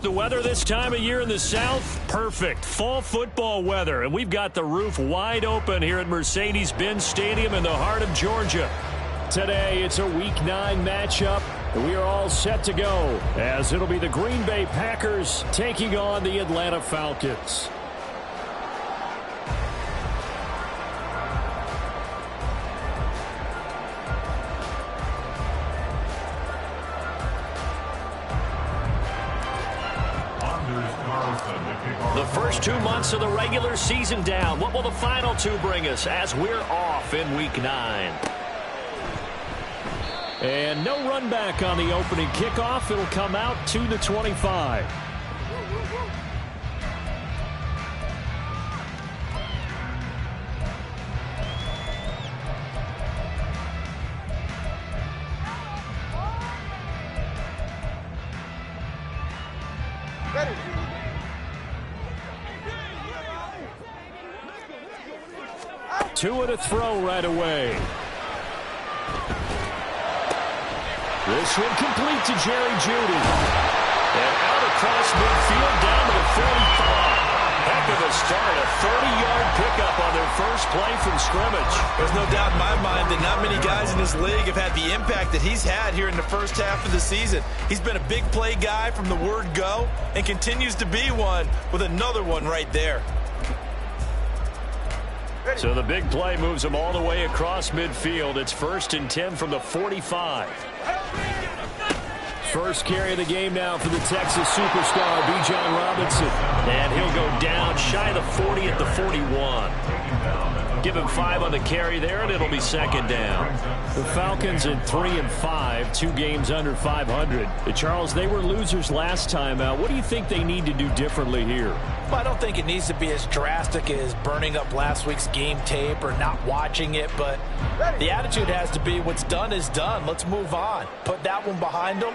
the weather this time of year in the South? Perfect. Fall football weather. And we've got the roof wide open here at Mercedes-Benz Stadium in the heart of Georgia. Today, it's a Week 9 matchup. We are all set to go as it'll be the Green Bay Packers taking on the Atlanta Falcons. The first 2 months of the regular season down. What will the final 2 bring us as we're off in Week 9? And no run back on the opening kickoff. It'll come out to the 25. Tua to throw right away. This one complete to Jerry Jeudy. And out across midfield down to the 45. Heck of a start. A 30-yard pickup on their first play from scrimmage. There's no doubt in my mind that not many guys in this league have had the impact that he's had here in the first half of the season. He's been a big play guy from the word go and continues to be one with another one right there. So the big play moves them all the way across midfield. It's 1st and 10 from the 45. First carry of the game now for the Texas superstar, Bijan Robinson. And he'll go down shy of the 40 at the 41. Give him 5 on the carry there, and it'll be 2nd down. The Falcons at 3-5, 2 games under 500. Charles, they were losers last time out. What do you think they need to do differently here? Well, I don't think it needs to be as drastic as burning up last week's game tape or not watching it, but the attitude has to be what's done is done. Let's move on. Put that one behind them,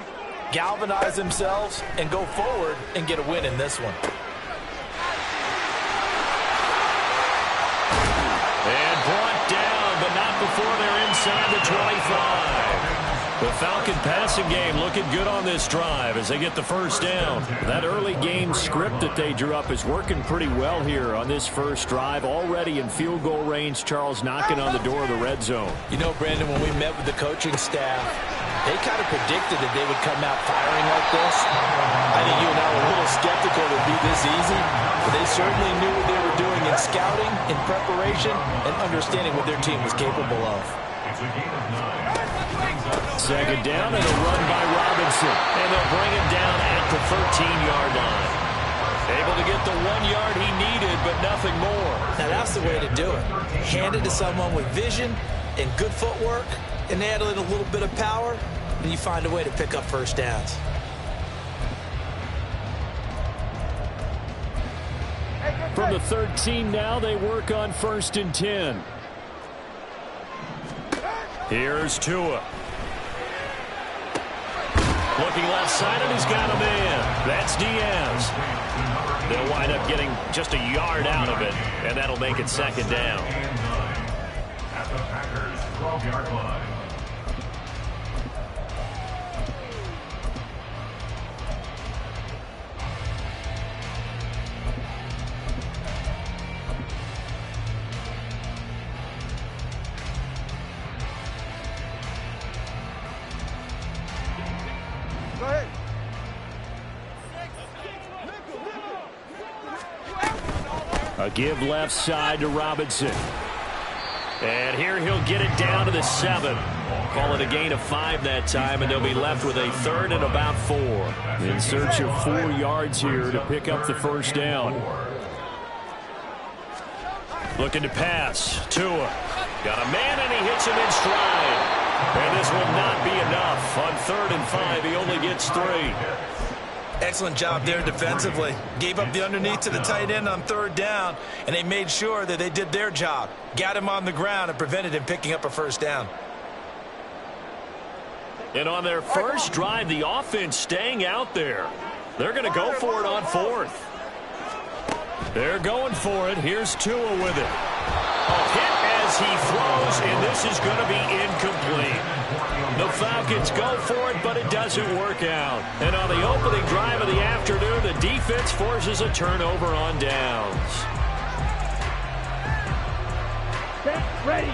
galvanize themselves, and go forward and get a win in this one. And brought down, but not before they're inside the 25. The Falcon passing game looking good on this drive as they get the first down. That early game script that they drew up is working pretty well here on this first drive. Already in field goal range, Charles knocking on the door of the red zone. You know, Brandon, when we met with the coaching staff, they kind of predicted that they would come out firing like this. I think you and I were a little skeptical it would be this easy, but they certainly knew what they were doing in scouting, in preparation, and understanding what their team was capable of. 2nd down and a run by Robinson. And they'll bring him down at the 13-yard line. Able to get the 1 yard he needed, but nothing more. Now that's the way to do it. Hand it to someone with vision and good footwork, and add in a little bit of power, and you find a way to pick up first downs. From the 13 now, they work on 1st and 10. Here's Tua. Looking left side, and he's got a man. That's Diaz. They'll wind up getting just a yard out of it, and that'll make it 2nd down. At the Packers 12-yard line. A give left side to Robinson. And here he'll get it down to the 7. Call it a gain of 5 that time, and they'll be left with a 3rd and about 4. In search of 4 yards here to pick up the first down. Looking to pass. Tua. Got a man, and he hits him in stride. And this will not be enough. On 3rd and 5, he only gets 3. Excellent job there defensively. Gave up the underneath to the tight end on 3rd down, and they made sure that they did their job. Got him on the ground and prevented him picking up a first down. And on their first drive, the offense staying out there. They're going to go for it on 4th. They're going for it. Here's Tua with it. Oh, hit as as he throws, and this is going to be incomplete. The Falcons go for it, but it doesn't work out. And on the opening drive of the afternoon, the defense forces a turnover on downs. Set, ready.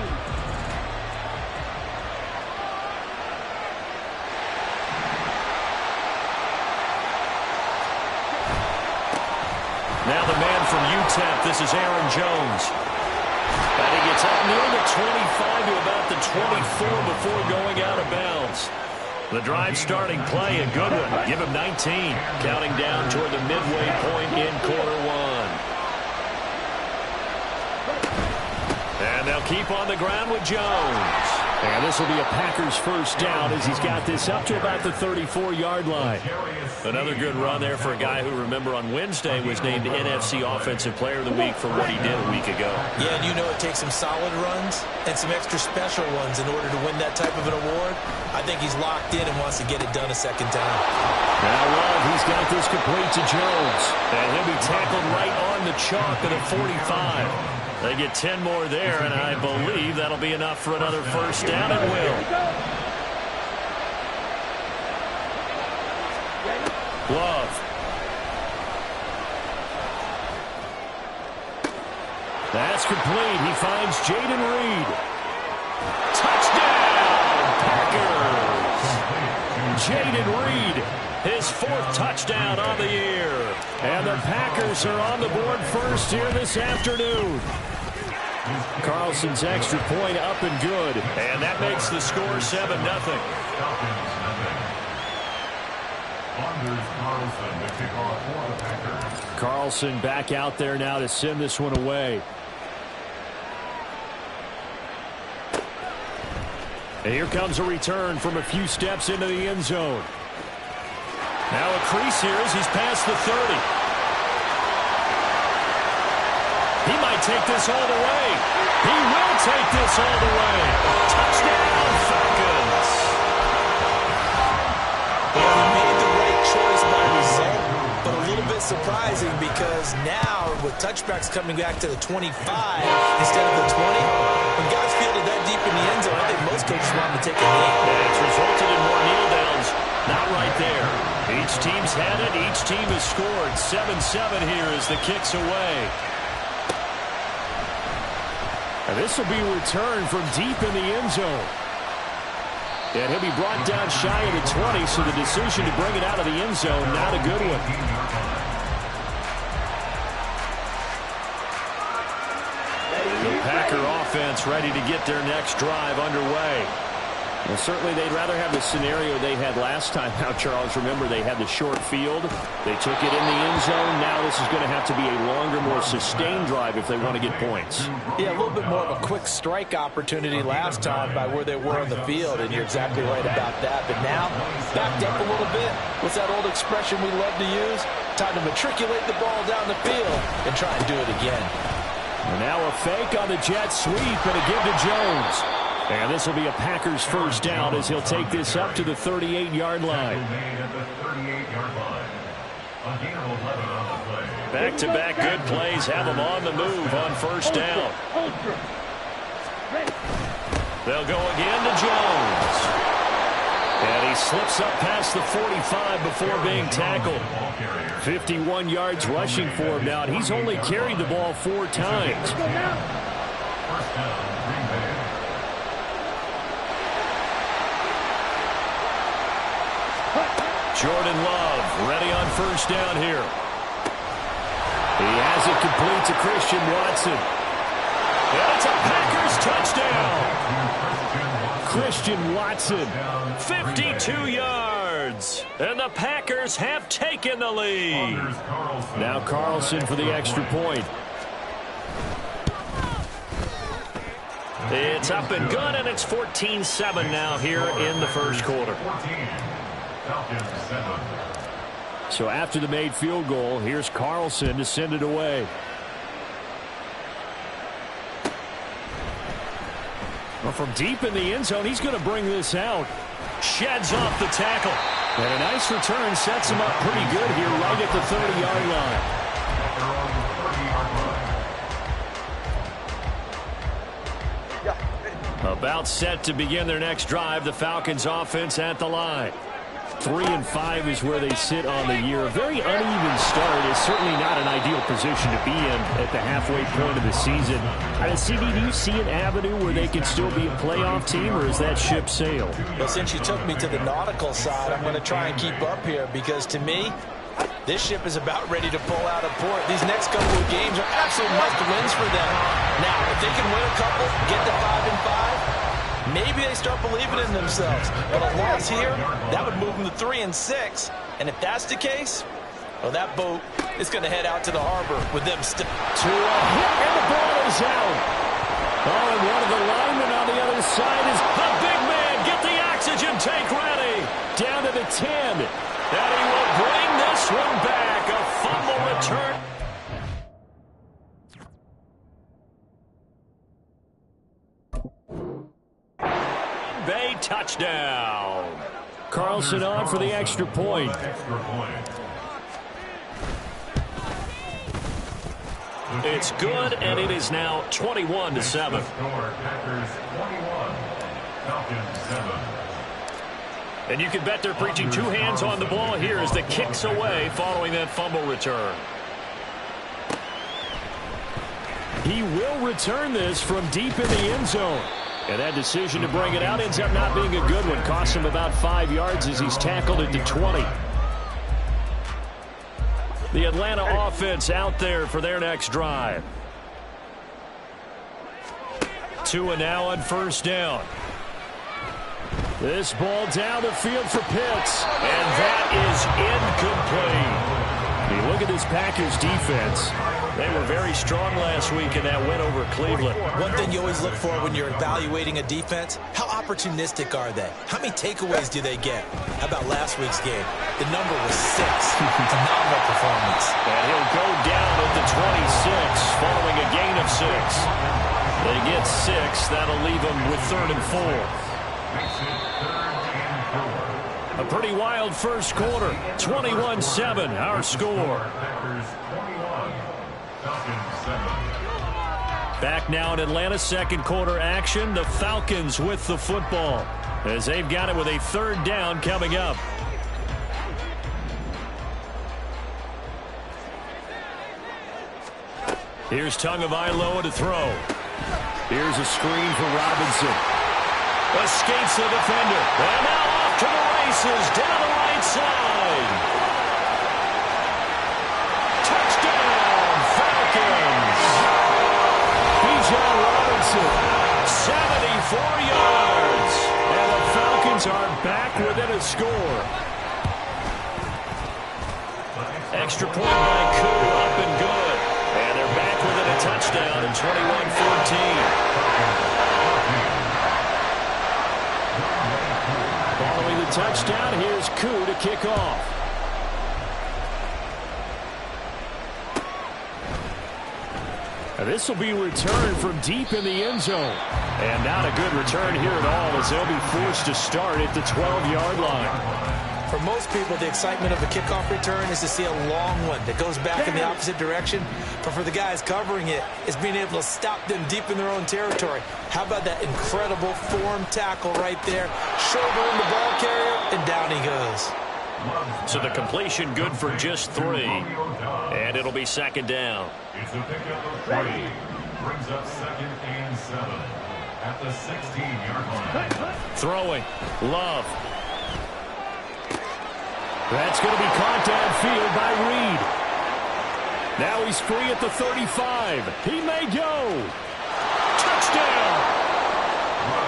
Now the man from UTEP, this is Aaron Jones. And he gets up near the 25 to about the 24 before going out of bounds. The drive starting play, a good one. Give him 19, counting down toward the midway point in quarter one. And they'll keep on the ground with Jones. And this will be a Packers first down as he's got this up to about the 34-yard line. Another good run there for a guy who, remember, on Wednesday was named NFC Offensive Player of the Week for what he did a week ago. Yeah, and you know it takes some solid runs and some extra special ones in order to win that type of an award. I think he's locked in and wants to get it done a second time. Now Love, he's got this complete to Jones. And he'll be tackled right on the chalk of the 45. They get 10 more there, and I believe that'll be enough for another first down. It will. Love. That's complete. He finds Jayden Reed. Touchdown, Packers. Jayden Reed, his fourth touchdown on the year. And the Packers are on the board first here this afternoon. Carlson's extra point up and good. And that makes the score 7-0. Carlson back out there now to send this one away. And here comes a return from a few steps into the end zone. Now a crease here as he's past the 30. He might take this all the way. He will take this all the way. Touchdown, Falcons. Well, he made the right choice by result, but a little bit surprising because now with touchbacks coming back to the 25 instead of the 20, when guys fielded that deep in the end zone, I think most coaches want to take a knee. Yeah, it's resulted in more kneel downs. Not right there. Each team's had it. Each team has scored. 7-7 here as the kick's away. And this will be returned from deep in the end zone. And he'll be brought down shy of the 20, so the decision to bring it out of the end zone, not a good one. The Packer offense ready to get their next drive underway. Well, certainly they'd rather have the scenario they had last time. Now, Charles, remember they had the short field. They took it in the end zone. Now this is going to have to be a longer, more sustained drive if they want to get points. Yeah, a little bit more of a quick strike opportunity last time by where they were on the field, and you're exactly right about that. But now, backed up a little bit. What's that old expression we love to use? Time to matriculate the ball down the field and try and do it again. And now a fake on the jet sweep and a give to Jones. And this will be a Packers first down as he'll take this up to the 38-yard line. Back-to-back good plays have them on the move on first down. They'll go again to Jones. And he slips up past the 45 before being tackled. 51 yards rushing for him now, and he's only carried the ball 4 times. Jordan Love ready on first down here. He has it complete to Christian Watson. And it's a Packers touchdown. Christian Watson, 52 yards. And the Packers have taken the lead. Now Carlson for the extra point. It's up and good, and it's 14-7 now here in the first quarter. So after the made field goal, here's Carlson to send it away. Well, from deep in the end zone, he's going to bring this out. Sheds off the tackle. And a nice return sets him up pretty good here right at the 30-yard line. About set to begin their next drive. The Falcons offense at the line. 3-5 is where they sit on the year. A very uneven start is certainly not an ideal position to be in at the halfway point of the season. CD, do you see an avenue where they can still be a playoff team, or is that ship sailed? Well, since you took me to the nautical side, I'm going to try and keep up here because to me, this ship is about ready to pull out of port. These next couple of games are absolute must-wins for them. Now, if they can win a couple, get to 5-5, maybe they start believing in themselves. But a loss here, that would move them to 3-6. And if that's the case, well, that boat is going to head out to the harbor with them still. To a hit, and the ball is out. Oh, and one of the linemen on the other side is the big man. Get the oxygen tank ready. Down to the 10. And he will bring this one back. A fumble return. Bay touchdown. Carlson on for the extra point. It's good, and it is now 21-7. Packers 21, Falcons 7. And you can bet they're preaching two hands on the ball here as the kick's away following that fumble return. He will return this from deep in the end zone. And that decision to bring it out ends up not being a good one. Costs him about 5 yards as he's tackled at the 20. The Atlanta offense out there for their next drive. Tua now on first down. This ball down the field for Pitts. And that is incomplete. You look at this Packers defense. They were very strong last week in that win over Cleveland. One thing you always look for when you're evaluating a defense, how opportunistic are they? How many takeaways do they get? How about last week's game? The number was 6. Phenomenal performance. And he'll go down at the 26 following a gain of 6. They get 6. That'll leave them with 3rd and 4. A pretty wild first quarter. 21-7, our score. Back now in Atlanta, second quarter action. The Falcons with the football as they've got it with a 3rd down coming up. Here's Tagovailoa to throw. Here's a screen for Robinson. Escapes the defender. And now off to the races down the right side. Touchdown, Falcons. Bijan Robinson, 74 yards. And the Falcons are back within a score. Extra point by Koo, up and good. And they're back within a touchdown in 21-14. Following the touchdown, here's Koo to kick off. This will be returned from deep in the end zone. And not a good return here at all as they'll be forced to start at the 12-yard line. For most people, the excitement of a kickoff return is to see a long one that goes back in the opposite direction. But for the guys covering it, it's being able to stop them deep in their own territory. How about that incredible form tackle right there? Shouldering the ball carrier, and down he goes. So the completion good for just 3. And it'll be 2nd down. It's a pickup of 3. Brings up 2nd and 7 at the 16-yard line. Throwing. Love. That's going to be caught downfield by Reed. Now he's free at the 35. He may go. Touchdown.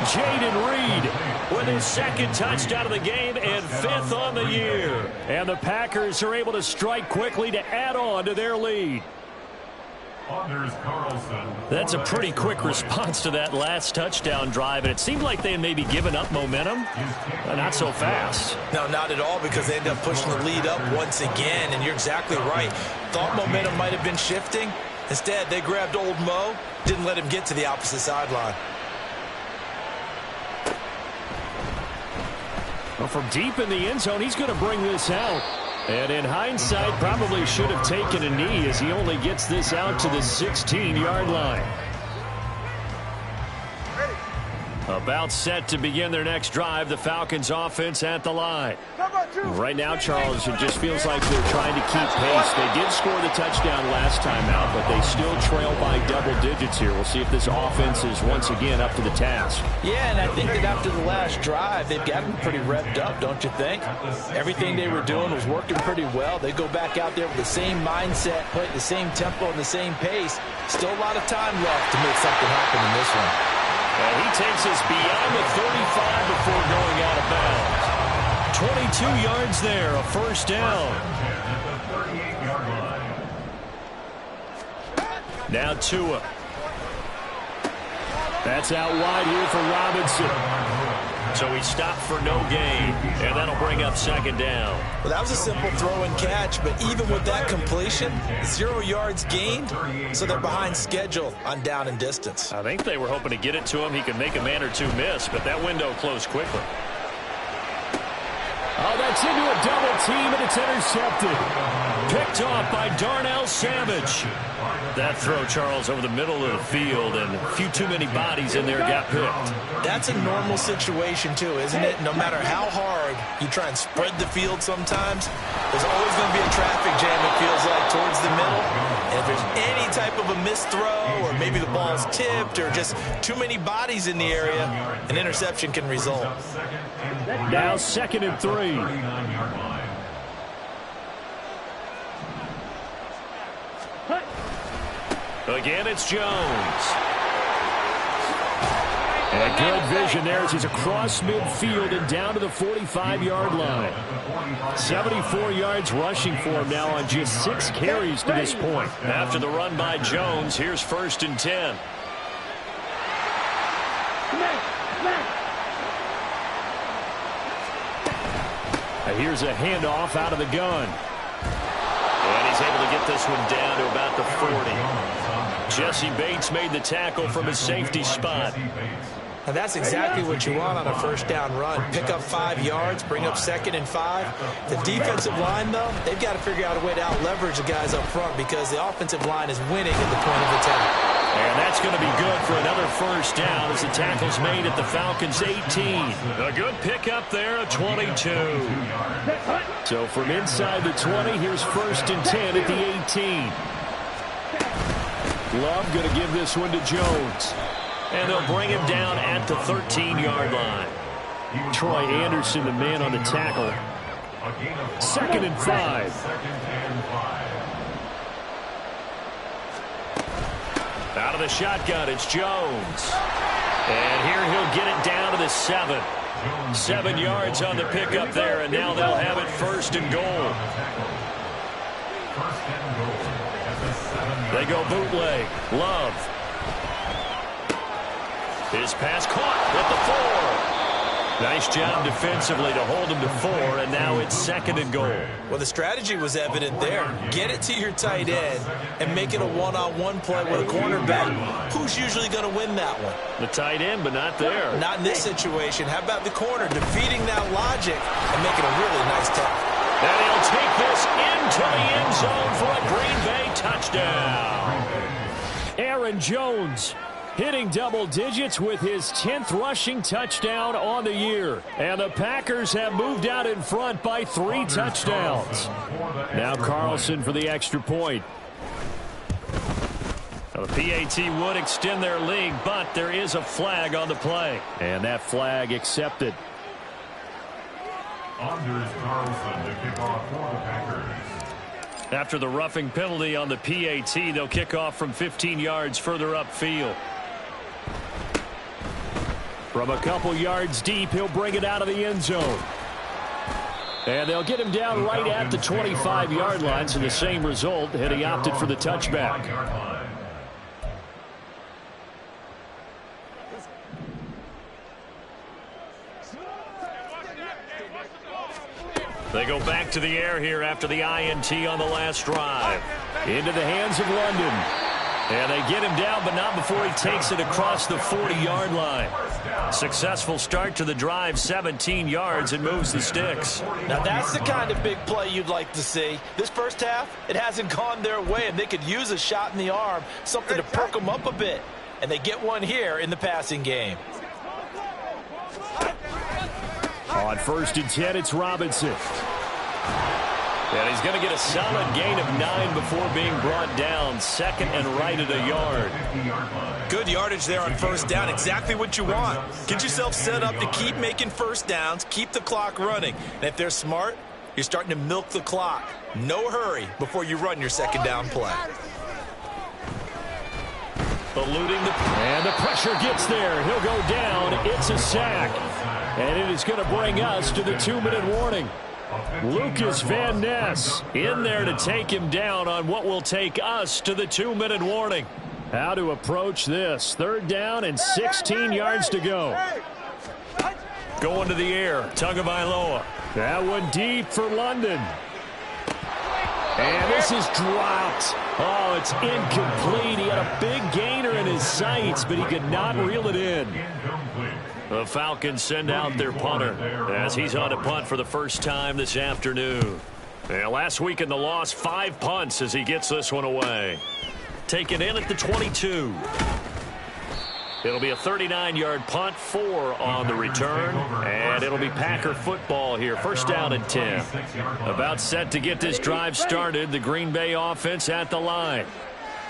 Jaden Reed with his 2nd touchdown of the game and 5th on the year. And the Packers are able to strike quickly to add on to their lead. That's a pretty quick response to that last touchdown drive, and it seemed like they had maybe given up momentum. Not so fast. No, not at all, because they ended up pushing the lead up once again, and you're exactly right. Thought momentum might have been shifting. Instead, they grabbed old Mo, didn't let him get to the opposite sideline. Well, from deep in the end zone, he's going to bring this out. And in hindsight, probably should have taken a knee as he only gets this out to the 16-yard line. About set to begin their next drive, the Falcons offense at the line. Right now, Charles, it just feels like they're trying to keep pace. They did score the touchdown last time out, but they still trail by double digits here. We'll see if this offense is once again up to the task. Yeah, and I think that after the last drive, they've gotten pretty revved up, don't you think? Everything they were doing was working pretty well. They go back out there with the same mindset, play at the same tempo and the same pace. Still a lot of time left to make something happen in this one. And he takes us beyond the 35 before going out of bounds. 22 yards there, a first down. Now Tua. That's out wide here for Robinson. So he stopped for no gain, and that'll bring up second down. Well, that was a simple throw and catch, but even with that completion, 0 yards gained, so they're behind schedule on down and distance. I think they were hoping to get it to him. He could make a man or two miss, but that window closed quickly. Oh, that's into a double team, and it's intercepted. Picked off by Darnell Savage. That throw, Charles, over the middle of the field, and a few too many bodies in there got picked. That's a normal situation, too, isn't it? No matter how hard you try and spread the field sometimes, there's always going to be a traffic jam, it feels like, towards the middle. And if there's any type of a missed throw, or maybe the ball's tipped, or just too many bodies in the area, an interception can result. Now 2nd and 3. Again, it's Jones. And good vision there as he's across midfield and down to the 45-yard line. 74 yards rushing for him now on just 6 carries to this point. After the run by Jones, here's 1st and 10. Here's a handoff out of the gun. And he's able to get this one down to about the 40. Jesse Bates made the tackle from his safety spot. And that's exactly what you want on a first down run. Pick up 5 yards, bring up 2nd and 5. The defensive line, though, they've got to figure out a way to out-leverage the guys up front because the offensive line is winning at the point of attack. And that's going to be good for another first down as the tackle's made at the Falcons' 18. A good pickup there at 22. So from inside the 20, here's 1st and 10 at the 18. Love going to give this one to Jones. And they'll bring him down at the 13-yard line. Troy Anderson, the man on the tackle. 2nd and 5. Out of the shotgun, it's Jones. And here he'll get it down to the 7. 7 yards on the pickup there, and now they'll have it 1st and goal. They go bootleg. Love. His pass caught at the 4. Nice job defensively to hold him to 4, and now it's 2nd and goal. Well, the strategy was evident there. Get it to your tight end and make it a one-on-one play with a cornerback. Who's usually going to win that one? The tight end, but not there. Not in this situation. How about the corner defeating that logic and making a really nice tackle? And he'll take this into the end zone for a Green Bay touchdown. Aaron Jones hitting double digits with his 10th rushing touchdown on the year. And the Packers have moved out in front by 3 touchdowns. Now Carlson for the extra point. Now the PAT would extend their lead, but there is a flag on the play. And that flag accepted. Anders Carlson to kick off for the Packers. After the roughing penalty on the PAT, they'll kick off from 15 yards further upfield. From a couple yards deep, he'll bring it out of the end zone. And they'll get him down right at the 25-yard line, so the same result, and he opted for the touchback. They go back to the air here after the INT on the last drive. Into the hands of London. And they get him down, but not before he takes it across the 40-yard line. Successful start to the drive, 17 yards, and moves the sticks. Now that's the kind of big play you'd like to see. This first half, it hasn't gone their way, and they could use a shot in the arm, something to perk them up a bit. And they get one here in the passing game. On 1st and 10, it's Robinson. And he's going to get a solid gain of 9 before being brought down. Second and right at a yard. Good yardage there on 1st down. Exactly what you want. Get yourself set up to keep making 1st downs, keep the clock running. And if they're smart, you're starting to milk the clock. No hurry before you run your 2nd down play. Eluding and the pressure gets there. He'll go down. It's a sack. And it is going to bring us to the 2-minute warning. Lucas Van Ness in there to take him down on what will take us to the 2-minute warning. How to approach this. 3rd down and 16 yards to go. Going to the air. Tagovailoa. That one deep for London. And this is dropped. Oh, it's incomplete. He had a big gainer in his sights, but he could not reel it in. The Falcons send out their punter as he's on a punt for the first time this afternoon. And last week in the loss, 5 punts as he gets this one away. Taken in at the 22. It'll be a 39-yard punt, 4 on the return, and it'll be Packer football here. 1st down and 10. About set to get this drive started, the Green Bay offense at the line.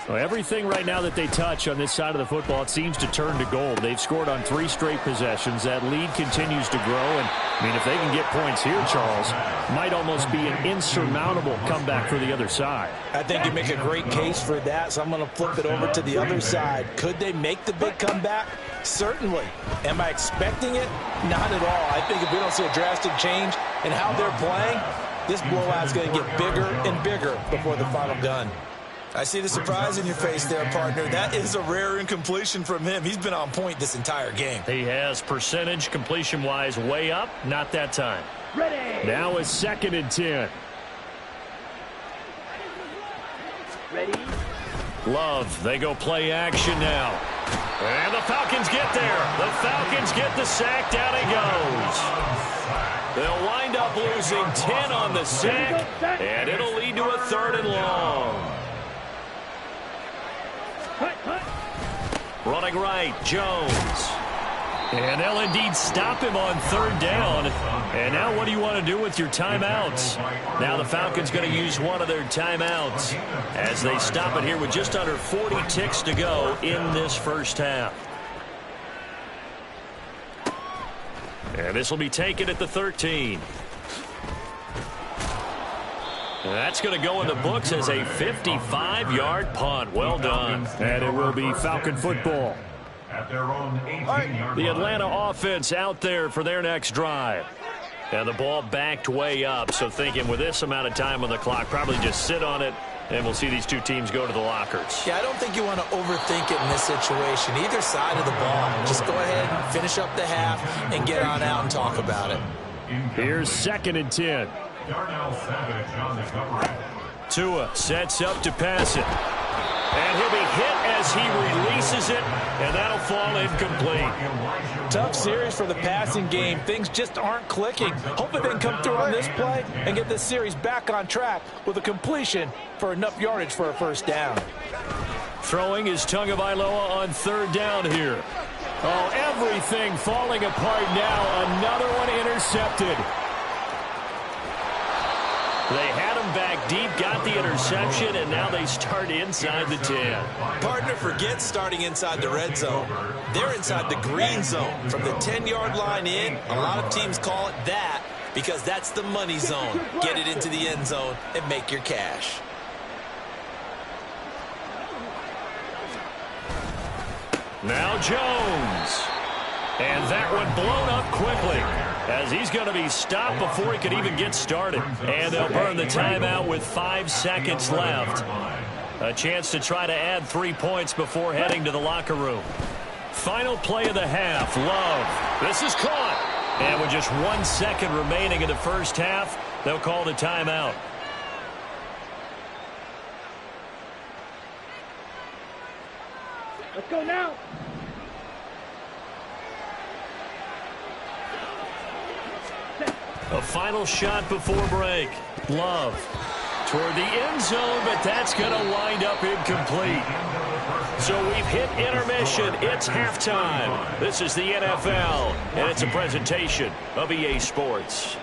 Well, everything right now that they touch on this side of the football, it seems to turn to gold. They've scored on 3 straight possessions. That lead continues to grow. And, I mean, if they can get points here, Charles, might almost be an insurmountable comeback for the other side. I think you make a great case for that, so I'm going to flip it over to the other side. Could they make the big comeback? Certainly. Am I expecting it? Not at all. I think if we don't see a drastic change in how they're playing, this blowout's going to get bigger and bigger before the final gun. I see the surprise in your face there, partner. That is a rare incompletion from him. He's been on point this entire game. He has percentage completion-wise way up. Not that time. Ready. Now is 2nd and 10. Ready. Love, they go play action now. And the Falcons get there. The Falcons get the sack. Down he goes. They'll wind up losing 10 on the sack, and it'll lead to a 3rd and long. Running right, Jones. And they'll indeed stop him on 3rd down. And now what do you want to do with your timeouts? Now the Falcons going to use one of their timeouts as they stop it here with just under 40 ticks to go in this 1st half. And this will be taken at the 13. That's going to go in the books as a 55-yard punt. Well done. And it will be Falcon football. At their own 18-yard The Atlanta offense out there for their next drive. And the ball backed way up. So thinking with this amount of time on the clock, probably just sit on it, and we'll see these 2 teams go to the lockers. Yeah, I don't think you want to overthink it in this situation. Either side of the ball. Just go ahead and finish up the half and get on out and talk about it. Here's 2nd and 10. Darnell Savage on the cover. Tua sets up to pass it. And he'll be hit as he releases it, and that'll fall incomplete. Tough series for the passing game. Things just aren't clicking. Hopefully they can come through on this play and get this series back on track with a completion for enough yardage for a 1st down. Throwing is Tagovailoa on 3rd down here. Oh, everything falling apart now. Another one intercepted. They had him back deep, got the interception, and now they start inside the 10. Partner, forget starting inside the red zone. They're inside the green zone. From the 10-yard line in, a lot of teams call it that because that's the money zone. Get it into the end zone and make your cash. Now Jones. And that one blown up quickly as he's going to be stopped before he could even get started. And they'll burn the timeout with 5 seconds left. A chance to try to add 3 points before heading to the locker room. Final play of the half. Love. This is caught. And with just 1 second remaining in the 1st half, they'll call the timeout. Let's go now. A final shot before break. Love toward the end zone, but that's going to wind up incomplete. So we've hit intermission. It's halftime. This is the NFL, and it's a presentation of EA Sports.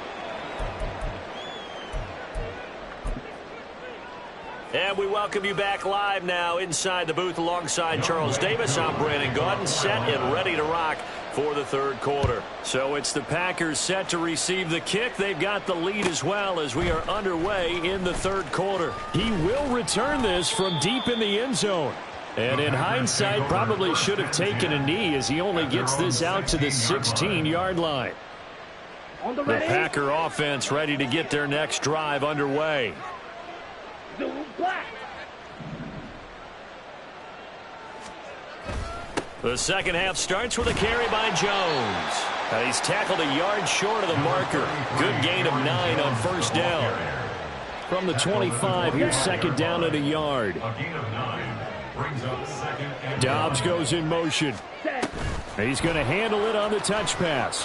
And we welcome you back live now inside the booth alongside Charles Davis. I'm Brandon Gaudin, set and ready to rock for the third quarter. So it's the Packers set to receive the kick. They've got the lead as well as we are underway in the third quarter. He will return this from deep in the end zone. And in hindsight, probably should have taken a knee as he only gets this out to the 16-yard line. The Packer offense ready to get their next drive underway. The second half starts with a carry by Jones. He's tackled a yard short of the marker. Good gain of 9 on first down. From the 25, here's second down at a yard. A gain of 9 brings up second and Dobbs goes in motion. He's going to handle it on the touch pass.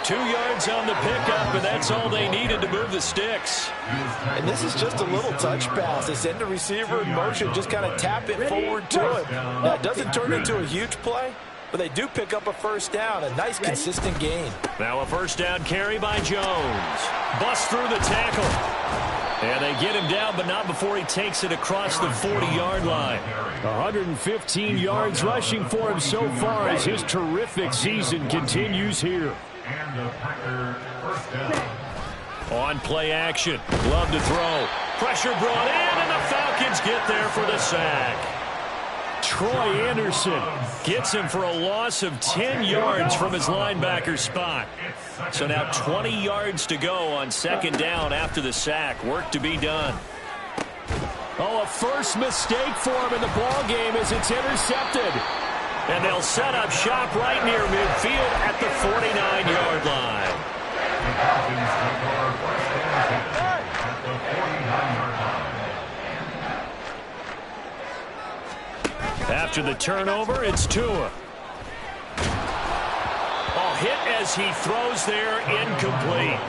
2 yards on the pickup, and that's all they needed to move the sticks. And this is just a little touch pass. They send the receiver in motion, just kind of tap it forward to it. Now, it doesn't turn into a huge play, but they do pick up a first down, a nice consistent gain. Now a first down carry by Jones. Busts through the tackle. And they get him down, but not before he takes it across the 40-yard line. 115 yards rushing for him so far as his terrific season continues here. And the Packer first down. On play action. Glove to throw. Pressure brought in, and the Falcons get there for the sack. Troy Anderson gets him for a loss of 10 yards from his linebacker spot. So now 20 yards to go on second down after the sack. Work to be done. Oh, a first mistake for him in the ball game as it's intercepted. And they'll set up shop right near midfield at the 49-yard line. The Falcons take over first and 10 at the 49-yard line. After the turnover, it's Tua. Oh, hit as he throws there, incomplete.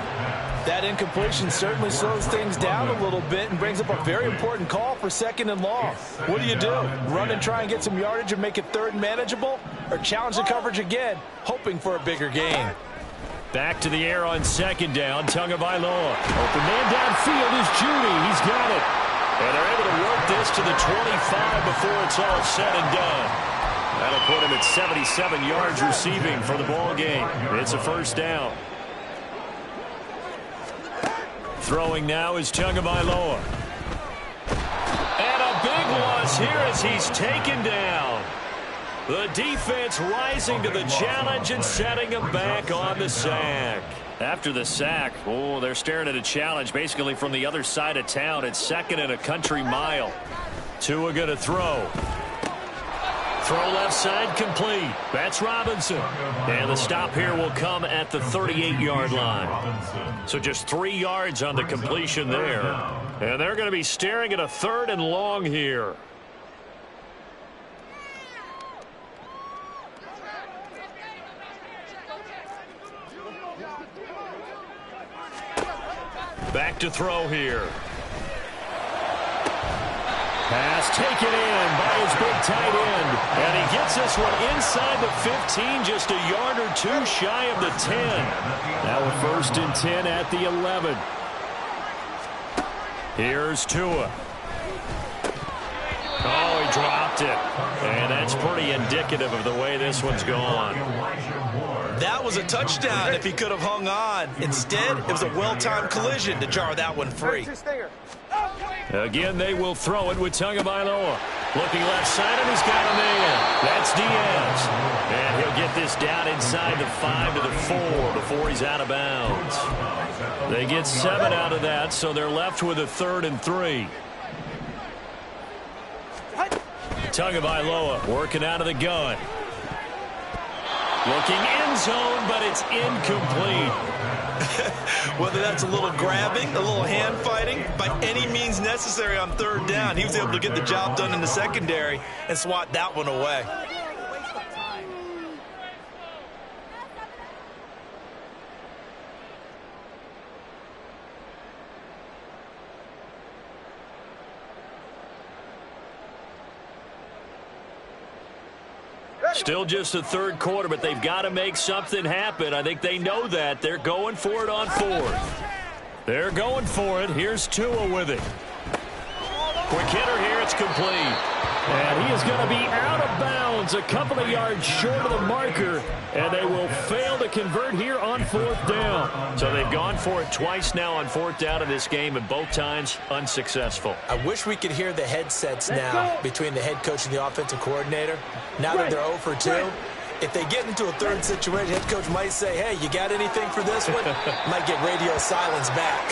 That incompletion certainly slows things down a little bit and brings up a very important call for second and long. What do? Run and try and get some yardage and make it third and manageable? Or challenge the coverage again, hoping for a bigger gain? Back to the air on second down. Tagovailoa. Open man downfield is Judy. He's got it. And they're able to work this to the 25 before it's all said and done. That'll put him at 77 yards receiving for the ball game. It's a first down. Throwing now is Tagovailoa. And a big loss here as he's taken down. The defense rising to the challenge and setting him back on the sack. After the sack, oh, they're staring at a challenge basically from the other side of town. It's second and a country mile. Tua going to throw. Throw left side complete. That's Robinson. And the stop here will come at the 38-yard line. So just 3 yards on the completion there. And they're going to be staring at a third and long here. Back to throw here. Pass taken in by his big tight end. And he gets this one inside the 15, just a yard or two shy of the 10. Now a first and 10 at the 11. Here's Tua. Oh, he dropped it. And that's pretty indicative of the way this one's gone. That was a touchdown if he could have hung on. Instead, it was a well-timed collision to jar that one free. Again, they will throw it with Tagovailoa. Looking left side, and he's got a man. That's Diaz. And he'll get this down inside the 5 to the 4 before he's out of bounds. They get 7 out of that, so they're left with a 3rd and 3. Tagovailoa working out of the gun. Looking end zone, but it's incomplete. Whether that's a little grabbing, a little hand fighting, by any means necessary on third down, he was able to get the job done in the secondary and swat that one away. Still just the third quarter, but they've got to make something happen. I think they know that. They're going for it on fourth. They're going for it. Here's Tua with it. Quick hitter here. It's complete. And he is going to be out of bounds a couple of yards short of the marker. And they will fail to convert here on fourth down. So they've gone for it twice now on fourth down in this game, and both times unsuccessful. I wish we could hear the headsets now between the head coach and the offensive coordinator. Now that they're 0 for 2, if they get into a third situation, head coach might say, hey, you got anything for this one? Might get radio silence back.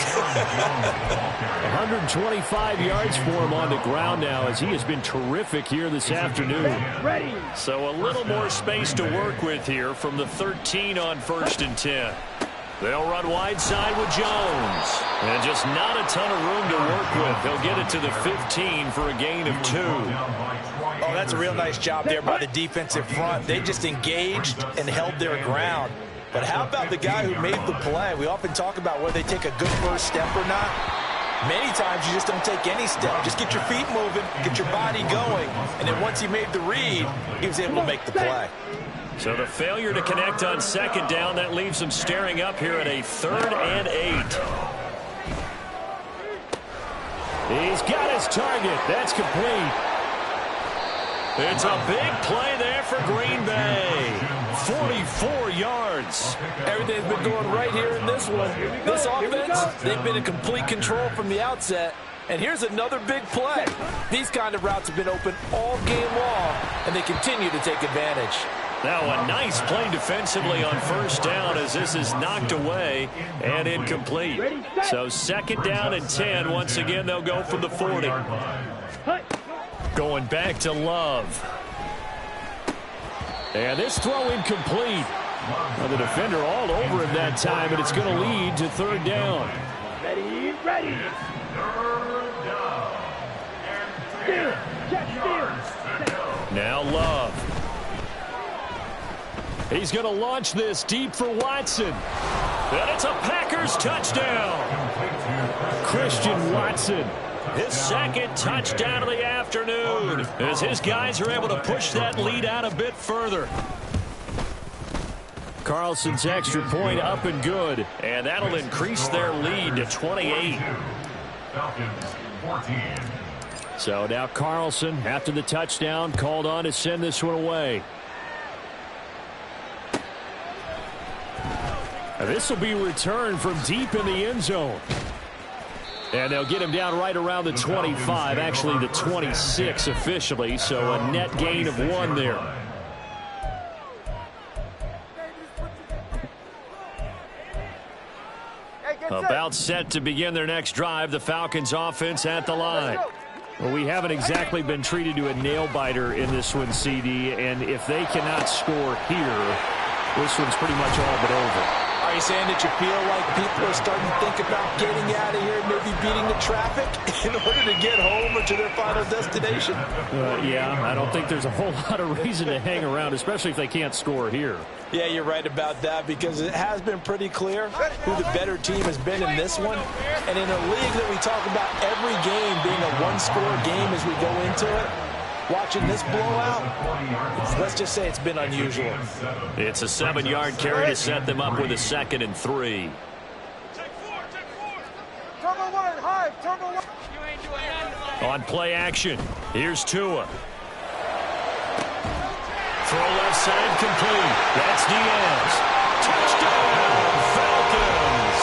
125 yards for him on the ground now, as he has been terrific here this afternoon. So a little more space to work with here from the 13 on 1st and 10. They'll run wide side with Jones. And just not a ton of room to work with. They'll get it to the 15 for a gain of 2. Oh, that's a real nice job there by the defensive front. They just engaged and held their ground. But how about the guy who made the play? We often talk about whether they take a good first step or not. Many times you just don't take any step. Just get your feet moving, get your body going. And then once he made the read, he was able to make the play. So the failure to connect on second down, that leaves them staring up here at a 3rd and 8. He's got his target. That's complete. It's a big play there for Green Bay. 44 yards. Everything's been going right here in this one. This offense, they've been in complete control from the outset. And here's another big play. These kind of routes have been open all game long, and they continue to take advantage. Now a nice play defensively on first down as this is knocked away and incomplete. So 2nd down and 10. Once again, they'll go from the 40. Going back to Love. And this throw incomplete. Well, the defender all over him that time, and it's going to lead to 3rd down. Ready. Now Love. He's going to launch this deep for Watson. And it's a Packers touchdown. Christian Watson. His 2nd touchdown of the afternoon, as his guys are able to push that lead out a bit further. Carlson's extra point up and good, and that'll increase their lead to 28. Falcons 14. So now Carlson, after the touchdown, called on to send this one away. This will be returned from deep in the end zone. And they'll get him down right around the 25, actually the 26 officially, so a net gain of 1 there. About set to begin their next drive, the Falcons offense at the line. Well, we haven't exactly been treated to a nail-biter in this one, CD, and if they cannot score here, this one's pretty much all but over. Are you saying that you feel like people are starting to think about getting out of here, maybe beating the traffic in order to get home or to their final destination? Yeah, I don't think there's a whole lot of reason to hang around, especially if they can't score here. Yeah, you're right about that, because it has been pretty clear who the better team has been in this one. And in a league that we talk about every game being a one-score game as we go into it, watching this blowout, let's just say it's been unusual. It's a 7-yard carry to set them up with a 2nd and 3. On play action, here's Tua. Throw left side complete. That's Diaz. Touchdown, Falcons.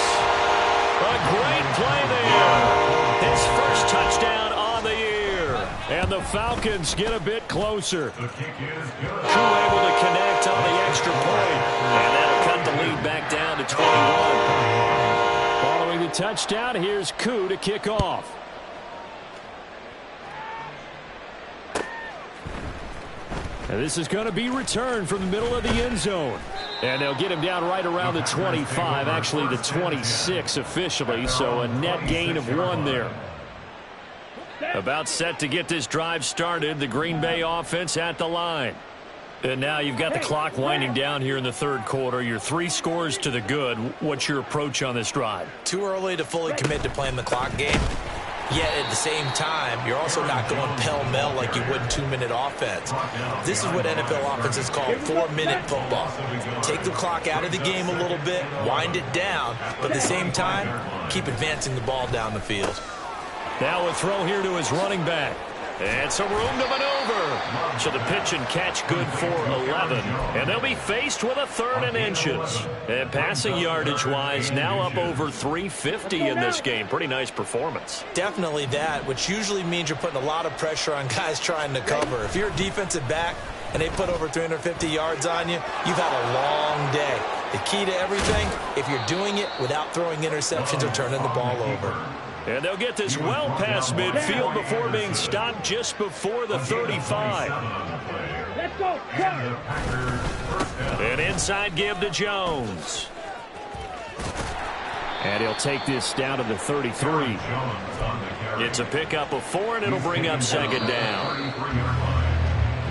A great play there. His first touchdown on the year. And the Falcons get a bit closer. Koo able to connect on the extra point. And that'll cut the lead back down to 21. Following the touchdown, here's Koo to kick off. And this is going to be returned from the middle of the end zone. And they'll get him down right around the 25, actually the 26 officially, so a net gain of 1 there. About set to get this drive started, the Green Bay offense at the line. And now you've got the clock winding down here in the 3rd quarter. You're 3 scores to the good. What's your approach on this drive? Too early to fully commit to playing the clock game. Yet at the same time, you're also not going pell-mell like you would in 2-minute offense. This is what NFL offenses call 4-minute football. Take the clock out of the game a little bit, wind it down, but at the same time, keep advancing the ball down the field. Now a throw here to his running back. And some room to maneuver. So the pitch and catch good for 11. And they'll be faced with a 3rd and inches. And passing yardage-wise, now up over 350 in this game. Pretty nice performance. Definitely that, which usually means you're putting a lot of pressure on guys trying to cover. If you're a defensive back and they put over 350 yards on you, you've had a long day. The key to everything, if you're doing it without throwing interceptions or turning the ball over. And they'll get this well past midfield before being stopped just before the 35. Let's go. An inside give to Jones. And he'll take this down to the 33. It's a pickup of 4, and it'll bring up 2nd down.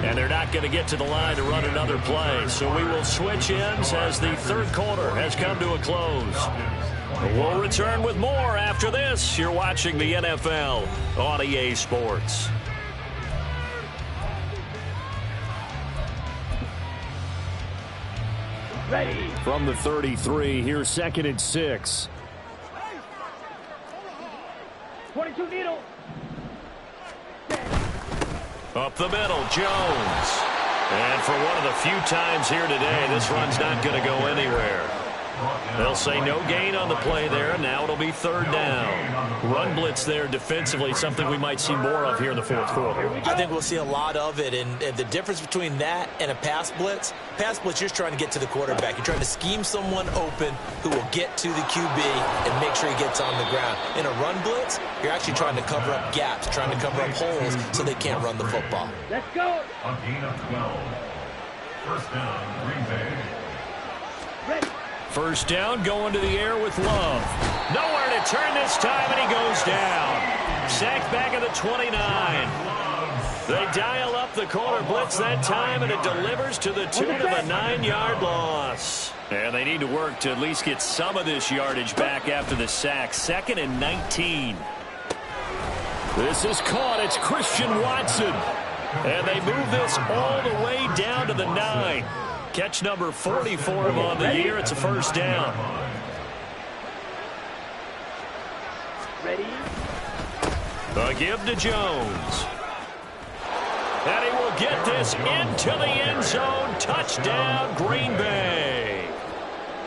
And they're not going to get to the line to run another play. So we will switch ends as the 3rd quarter has come to a close. We'll return with more after this. You're watching the NFL on EA Sports. Ready. From the 33, here's 2nd and 6. 22 needle. Up the middle, Jones. And for one of the few times here today, this run's not going to go anywhere. They'll say no gain on the play there. Now it'll be 3rd down. Run blitz there defensively, something we might see more of here in the 4th quarter. I think we'll see a lot of it, and the difference between that and a pass blitz, you're just trying to get to the quarterback. You're trying to scheme someone open who will get to the QB and make sure he gets on the ground. In a run blitz, you're actually trying to cover up gaps, trying to cover up holes so they can't run the football. Let's go. A gain of 12. 1st down, Green Bay. Ready. 1st down, going to the air with Love. Nowhere to turn this time, and he goes down. Sacked back at the 29. They dial up the corner blitz that time, and it delivers to the tune of a 9-yard loss. And they need to work to at least get some of this yardage back after the sack. 2nd and 19. This is caught. It's Christian Watson. And they move this all the way down to the 9. Catch number 40 for him on the year. It's a 1st down. Ready. A give to Jones. And he will get this into the end zone. Touchdown, Green Bay.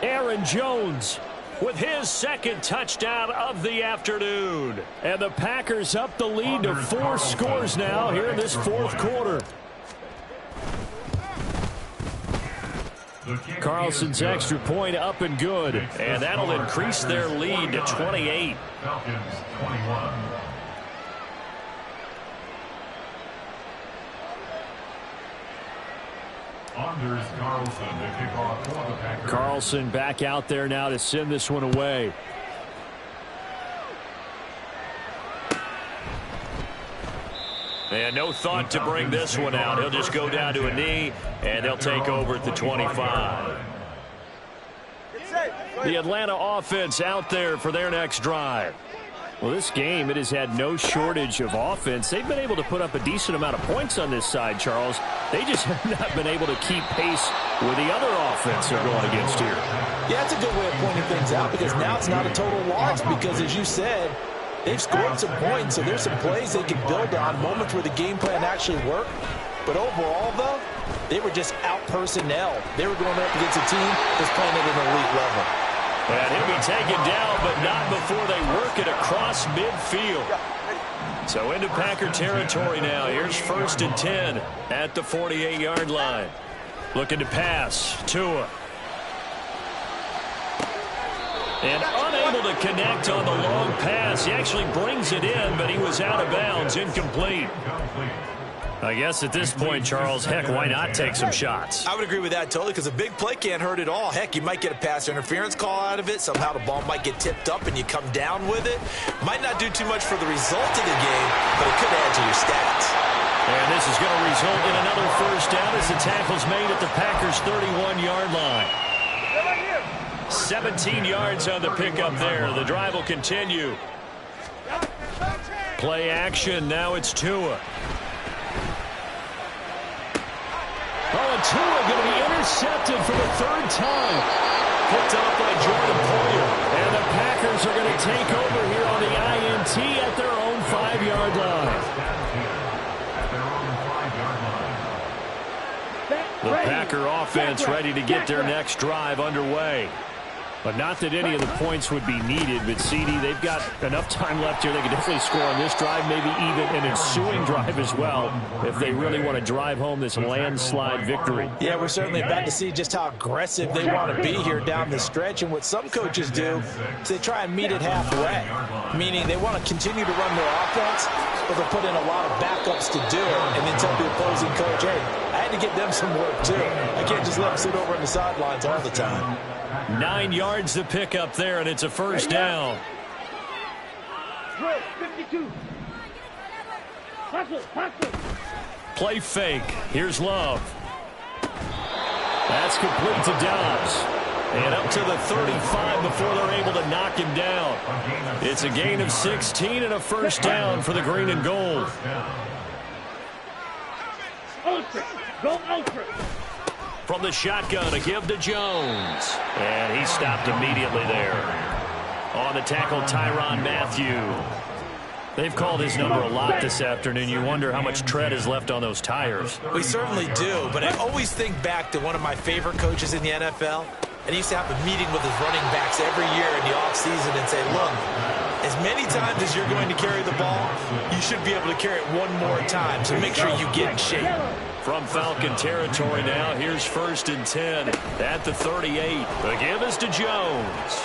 Aaron Jones with his 2nd touchdown of the afternoon. And the Packers up the lead to 4 scores now here in this 4th quarter. Carlson's extra point up and good. And that'll increase their lead to 28. Falcons 21. Anders Carlson to kick off for the Packers. Carlson back out there now to send this one away. And no thought to bring this one out. He'll just go down to a knee, and they'll take over at the 25. The Atlanta offense out there for their next drive. Well, this game, it has had no shortage of offense. They've been able to put up a decent amount of points on this side, Charles. They just have not been able to keep pace with the other offense they're going against here. Yeah, that's a good way of pointing things out, because now it's not a total loss, because as you said, they've scored some points, so there's some plays they can build on, moments where the game plan actually worked. But overall, though, they were just out personnel. They were going up against a team that's playing at an elite level. And he'll be taken down, but not before they work it across midfield. So into Packer territory now. Here's 1st and 10 at the 48-yard line. Looking to pass. Tua. And unable to connect on the long pass. He actually brings it in, but he was out of bounds. Incomplete. I guess at this point, Charles, heck, why not take some shots? I would agree with that totally, because a big play can't hurt at all. Heck, you might get a pass interference call out of it. Somehow the ball might get tipped up and you come down with it. Might not do too much for the result of the game, but it could add to your stats. And this is going to result in another 1st down as the tackle's made at the Packers' 31-yard line. 17 yards on the pickup there. The drive will continue. Play action. Now it's Tua. Oh, and Tua going to be intercepted for the third time. Picked off by Jordan Poyer. And the Packers are going to take over here on the INT at their own 5-yard line. The Packer offense ready to get their next drive underway. But not that any of the points would be needed, but CD, they've got enough time left here. They can definitely score on this drive, maybe even an ensuing drive as well, if they really want to drive home this landslide victory. Yeah, we're certainly about to see just how aggressive they want to be here down the stretch. And what some coaches do is they try and meet it halfway, meaning they want to continue to run their offense, but they'll put in a lot of backups to do it, and then tell the opposing coach, hey, I had to get them some work too. I can't just let them sit over on the sidelines all the time. 9 yards to pick up there, and it's a first down. 52. Hustle. Play fake. Here's Love. That's complete to Dobbs. And up to the 35 before they're able to knock him down. It's a gain of 16 and a first down for the green and gold. Ultra. Go ultra. From the shotgun, a give to Jones. And he stopped immediately there. On the tackle, Tyrann Mathieu. They've called his number a lot this afternoon. You wonder how much tread is left on those tires. We certainly do, but I always think back to one of my favorite coaches in the NFL. And he used to have a meeting with his running backs every year in the offseason and say, look, as many times as you're going to carry the ball, you should be able to carry it one more time, so make sure you get in shape. From Falcon territory now, here's 1st and 10 at the 38. The give is to Jones.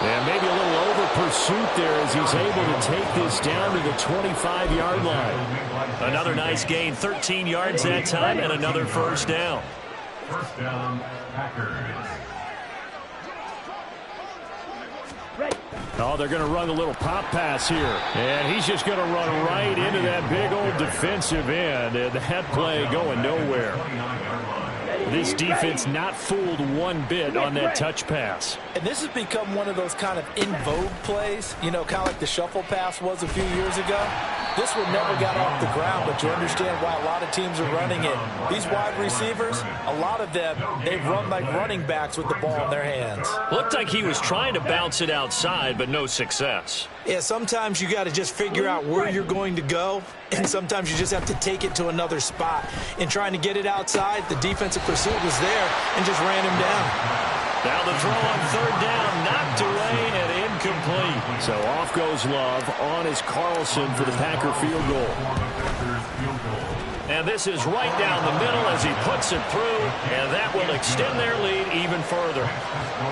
And maybe a little over pursuit there as he's able to take this down to the 25-yard line. Another nice gain, 13 yards that time, and another first down. First down, Packers. Oh, they're going to run a little pop pass here. And he's just going to run right into that big old defensive end. And that play going nowhere. This defense not fooled one bit on that touch pass. And this has become one of those kind of in vogue plays, you know, kind of like the shuffle pass was a few years ago. This one never got off the ground, but you understand why a lot of teams are running it. These wide receivers, a lot of them, they run like running backs with the ball in their hands. Looked like he was trying to bounce it outside, but no success. Yeah, sometimes you got to just figure out where you're going to go, and sometimes you just have to take it to another spot. In trying to get it outside, the defensive pursuit was there and just ran him down. Now the throw on 3rd down, knocked away and incomplete. So off goes Love. On is Carlson for the Packer field goal. And this is right down the middle as he puts it through, and that will extend their lead even further.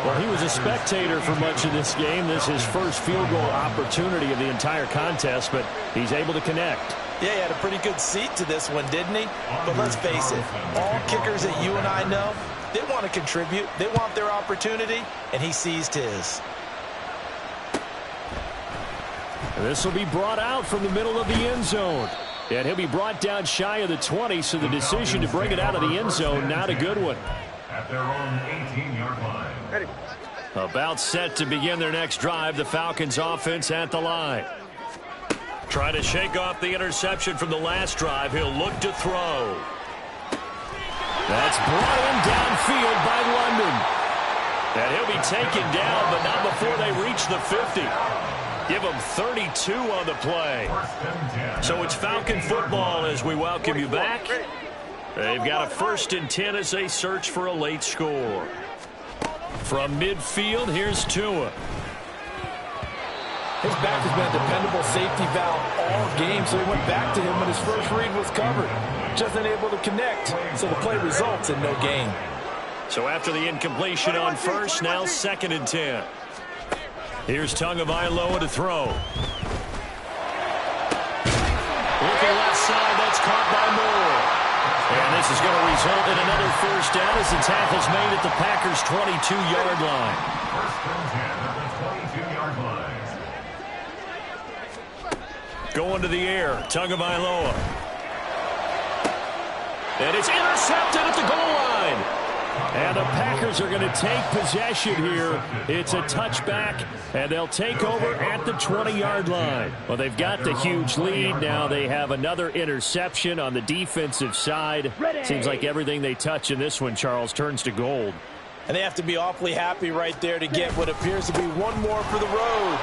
Well, he was a spectator for much of this game. This is his first field goal opportunity of the entire contest, but he's able to connect. Yeah, he had a pretty good seat to this one, didn't he? But let's face it, all kickers that you and I know, they want to contribute. They want their opportunity, and he seized his. This will be brought out from the middle of the end zone. And he'll be brought down shy of the 20, so the decision to bring it out of the end zone, not a good one. At their own 18-yard line. Ready. About set to begin their next drive, the Falcons offense at the line. Trying to shake off the interception from the last drive. He'll look to throw. That's brought in downfield by London. And he'll be taken down, but not before they reach the 50. Give him 32 on the play. So it's Falcon football as we welcome you back. They've got a 1st and 10 as they search for a late score. From midfield, here's Tua. His back has been a dependable safety valve all game, so he went back to him when his first read was covered. Just unable to connect, so the play results in no gain. So after the incompletion on 1st, now 2nd and 10. Here's Tagovailoa to throw. Looking left side, that's caught by Moore. And this is going to result in another first down as the tackle's made at the Packers' 22-yard line. 1st and 10 at the 22-yard line. Going to the air, Tagovailoa. And it's intercepted at the goal line. And the Packers Eagles are going to take possession here. It's a touchback, and they'll take over at the 20-yard line. Well, they've got the huge lead. Now they have another interception on the defensive side. Seems like everything they touch in this one, Charles, turns to gold. And they have to be awfully happy right there to get what appears to be one more for the road.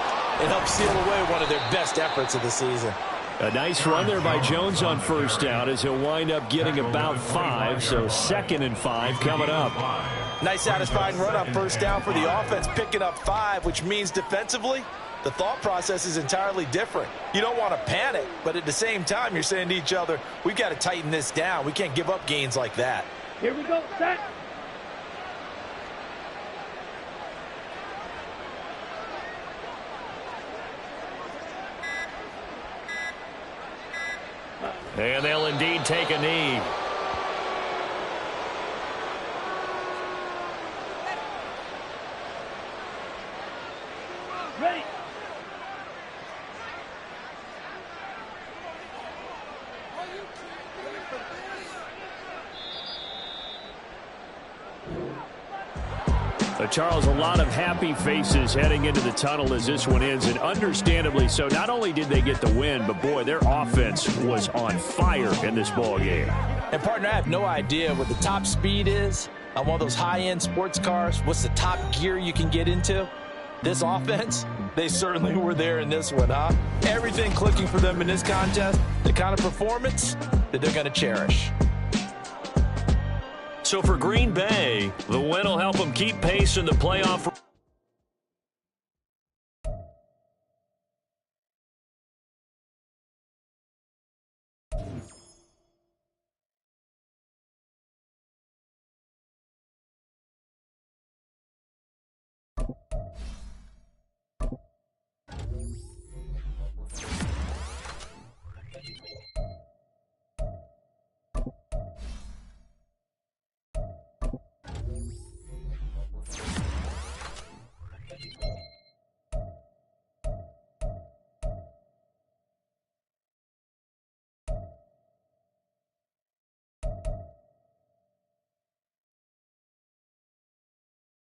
It helps seal away one of their best efforts of the season. A nice run there by Jones on first down as he'll wind up getting about 5, so 2nd and 5 coming up. Nice satisfying run on first down for the offense, picking up 5, which means defensively, the thought process is entirely different. You don't want to panic, but at the same time, you're saying to each other, we've got to tighten this down. We can't give up gains like that. Here we go, set. And they'll indeed take a knee. Ready. Charles, a lot of happy faces heading into the tunnel as this one ends, and understandably so. Not only did they get the win, but boy, their offense was on fire in this ball game. And partner, I have no idea what the top speed is on one of those high-end sports cars. What's the top gear you can get into? This offense, they certainly were there in this one, huh? Everything clicking for them in this contest, the kind of performance that they're going to cherish. So for Green Bay, the win will help them keep pace in the playoff.